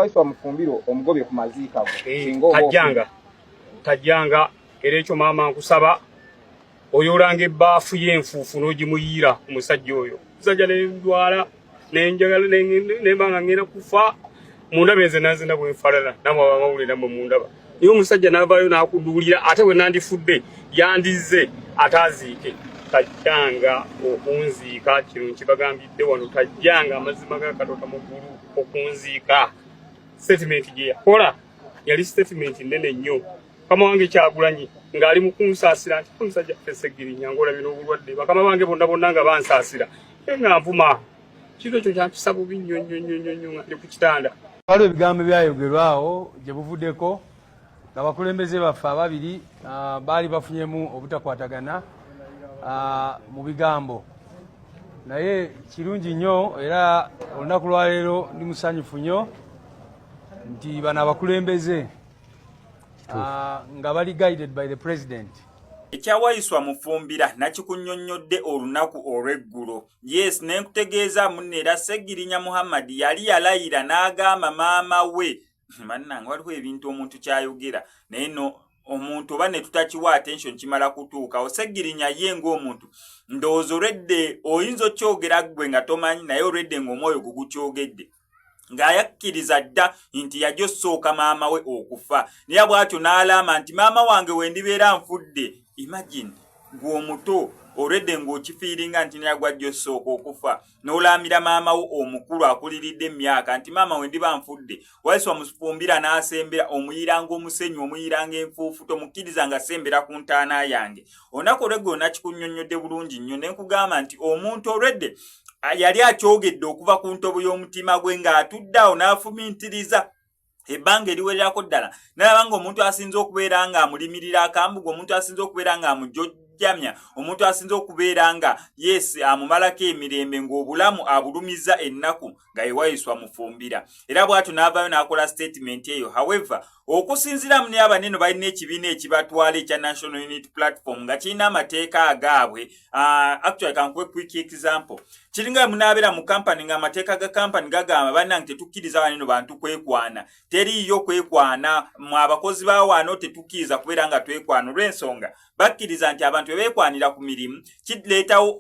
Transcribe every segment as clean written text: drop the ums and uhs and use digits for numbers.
Waiswa Mufumbiro omugobye ku maziika go singo tajanga era ekyo maama nkusaba oyolanga ebbaafu y'enfuufu n'ogimuyira omusajja oyo musajja n'endwala n'enjagala n'embanga ngenda kufa mundaba enze nanzina bwenfalana namwe abawulira mwe mundaba naye omusajja n'avaayo n'akuduulira ate bwe nandifudde yandize ataziike tajjanga okunziika kino nkibagambidde wano tajjanga amazima ga Katonda mu ggulu okunziika statement gye yakola yali statement nnene nnyo kama wange Kyagulanyi ng'ali mu kunsaasira nti omusajja Ssegirinya ng'olabye n'obulwadde bakama bange bonna nga bansaasira nga nvuma kiro ekyo kyampisa bubi nnyo nga ndi ku kitanda. Waliwo ebigambo byayogerwawo gye buvuddeko nga bakulembeze baffe ababiri baali bafunyemu obutakwatagana mu bigambo naye kirungi nnyo era olunaku lwaleero ndi musanyufu nnyo nti bano abakulembeze nga bali guided by the president. Ekyawaiswa Mufumbira nakikunnyonnyodde olunaku olw'eggulo. Yes, nenkutegeeza munne era Ssegirinya Muhammad yali yalayira n'agamba maama we bannange waliwo ebintu omuntu kyayogera naye no omuntu oba ne tutakiwa attention kimala kutuukawo. Ssegirinya ye ng'omuntu ndowooza olwedde oyinza okyogera ggwe nga tomanyi naye olwedde ng'omwoyo gugukyogedde ng'ayakkiriza dda nti yajja osooka maama we okufa naye bw'atyo n'alaama nti maama wange we ndibeera nfudde. Imagine gwe omuto olwedde ng'okifiiringa nti naye gwajja osooka okufa n'olaamira maama wo omukulu akuliridde emyaka nti maama we ndiba nfudde. Waiswa Mufumbira n'asembera omuyiranga omusenyu omuyiranga enfuufu tomukkiriza nga sembera ku ntaana yange. Olunaku olw'eggulo nakikunnyonnyodde bulungi nnyo ne nkugamba nti omuntu olwedde yali akyogedde okuva ku ntobo y'omutima gwe ng'atudde awo n'afumintiriza ebbanga eriwererako ddala nalaba ng'omuntu asinze okubeera nga amulimirira akambuga omuntu asinze okubeera nga amujojjamya omuntu asinze okubeera nga yes amumalako emirembe ng'obulamu abulumiza ennaku nga Waiswa Mufumbira era bw'atyo n'avaayo n'akola statement eyo. However okusinziira mu naye abanene balina ekibiina ekibatwala ekya National Unity Platform nga kirina amateeka agaabwe. Actually kankuwe quick example kiringa munaabeera mu kampani ng'amateeka ga kampani gagamba bannange tetukkiriza banene bantu kwekwana teriiyo kwekwana mu abakozi ba wano tetukkiriza kubeera nga twekwana olw'ensonga bakkiriza nti abantu beekwanira ku mirimu kireetawo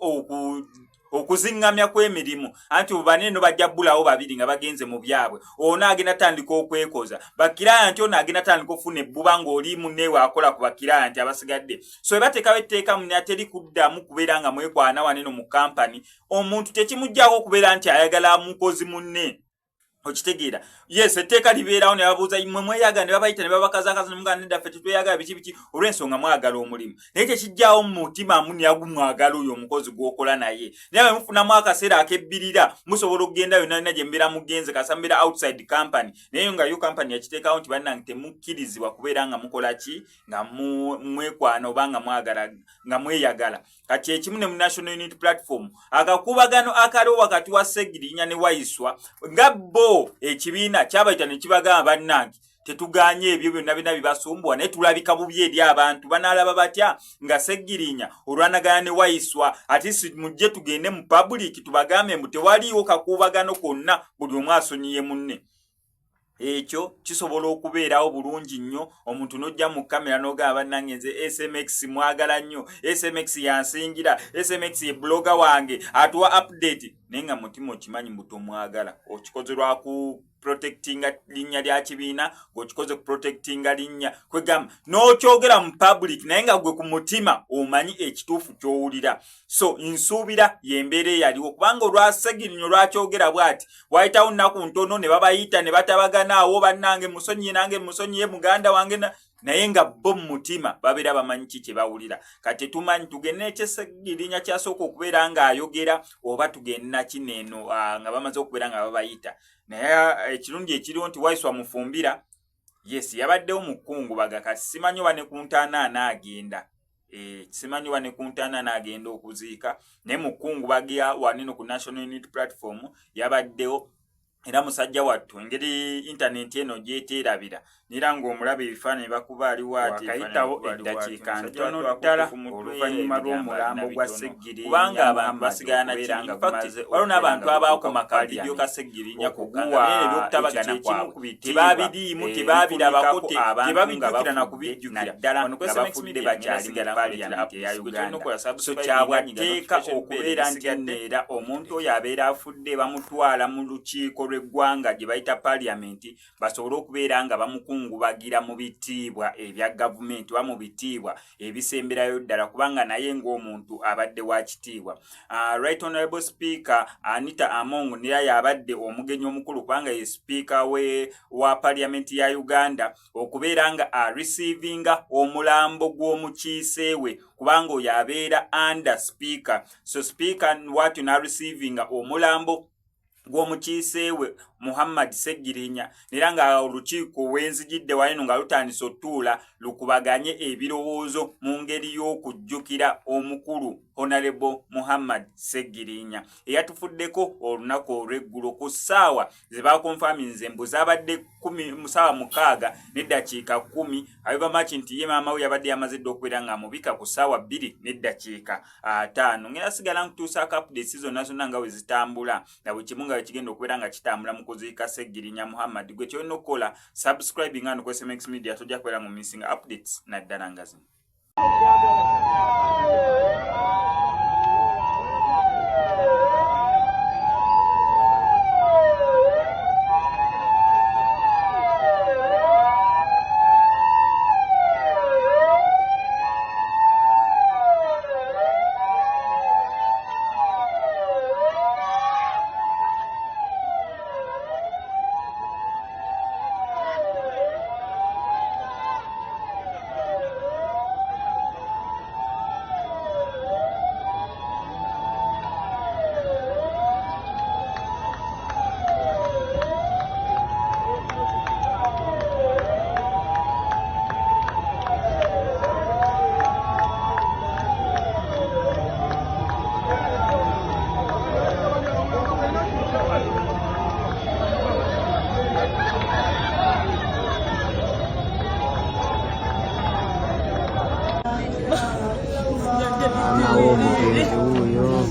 okuzingamya kw'emirimu anti banene bajja bbulawo babiri nga bagenze mu byabwe ono agenda tandika okwekoza bakiraya nti ono agenda tandika okufuna ebbuba ng'oli munneewe akola ku bakiraya nti abasigadde so ebateekawo etteeka munne ateri kuddamu kubeera nga mwekwana waneno mu kampani omuntu tekimuggyako okubeera nti ayagala mukozi munne okitegeera. Yes etteeka libeerawo ne babuuza mmwe mweyagala ne babayita ne babakazaakaza ne mugamba nedda ffe tetweyagala biki olw'ensonga mwagala omulimu naye tekijjaawo mu mutima muni yagumwagala oyo omukozi gw'okola naye naye mufunamu akaseera akebbirira musobola okugenda yonna yonna gye mbeera mugenze kasa mbeera outside company naye nga yo company yakiteekawo nti bannange temukkirizibwa kubeera nga mukola ki nga mwekwana oba nga mwagala nga mweyagala. Kati ekimu ne mu National Unity Platform akakubagano akaliwo wakati wa Ssegirinya ne Waiswa nga bo ekibiina kyabayita ne kibagamba bannange tetuganye ebyo byonna byonna bibasumbuwa naye tulabika bubi eri abantu banaalaba batya nga Ssegirinya olwanagana ne Waiswa ati si mujje tugende mu public tubagambe mbu tewaliiwo kakuubagano konna buli omu asonyiye munne. Ekyo kisobola okubeerawo bulungi nnyo omuntu n'ojja mu kamera n'ogamba bannange nze SMX mwagala nnyo SMX yansingira SMX ye bloga wange atuwa update naye nga mutima okimanyi mbu tomwagala okikoze lwa ku protectinga linnya lya kibiina ng'okikoze ku protectinga linnya kwegamba n'okyogera mu public naye nga gwe ku mutima omanyi ekituufu ky'owulira. So nsuubira y'embeera eyaliwo kubanga olwa Ssegirinya olwakyogera bw'ati wayitawo nnaku ntono ne babayita ne batabagana awo bannange musonyiye nange musonyiye muganda wange naye nga bo mu mutima babeera bamanyi ki kye bawulira. Kati tumanyi tugende ekye Ssegirinya kyasooka okubeera ng'ayogera oba tugende nakineeno nga bamaze okubeera nga babayita naye ekirungi ekiriwo nti Waiswa Mufumbira yes yabaddewo mukungu bagaka simanyi oba ne ku ntaana anaagenda simanyi oba ne ku ntaana anaagenda okuziika naye mukungu bagya waneno ku National Unity Platform yabaddewo era musajja wattu engeri internet eno gyeteerabira nera ng'omulaba ebifaananyi bakuba aliwo ati wakayitawo eddakiika ntono ddala oluvannyuma lw'omulambo gwa Sseggirinya kubanga abantu basigala nakiranga waliwo n'abantu abaakoma kaaliyo ka Sseggirinya kuguwa ebyokutabagana kwabwe tebabiriimu tebabirabako tebabijjukira na kubijjukira ddala nga bafudde bakyali mu Parliament ya Uganda so kyabwatteeka okubeera nti era omuntu oyo abeera afudde bamutwala mu lukiiko lw'eggwanga gye bayita Parliament basobole okubeera nga bamukungubagira mu bitiibwa ebya gavumenti wa mu bitiibwa ebisemberayo ddala kubanga naye ng'omuntu abadde wa kitiibwa. Right Honorable Speaker Anita Among naye abadde omugenyi omukulu kubanga ye Speaker wa Parliament ya Uganda okubeera nga receivinga omulambo gw'omukiise we kubanga oyo abeera under Speaker. So Speaker watu na receivinga omulambo gw'omukiise we Muhammad Sseggirinya nera nga olukiiko wenzijidde wano nga lutandise otuula lukubaganye ebirowoozo mu ngeri y'okujjukira omukulu Honorable Muhammad Sseggirinya eyatufuddeko olunaku olw'eggulo ku ssaawa ze bakonfaminze mbu zabadde 6 n'eddakiika 10 abiva maki nti ye maama we yabadde yamaze dde okubeera nga amubika ku ssaawa 2 n'eddakiika 5 ngera sigala nkutuusa updates zonna zonna nga we zitambula na buli kimu nga kigenda okubeera nga kitambula mu kuziika Sseggirinya Muhammad gwe kyolina okukola subscribing and ku SMX Media tojja kubeera mu missing updates naddala nga zino. Huyo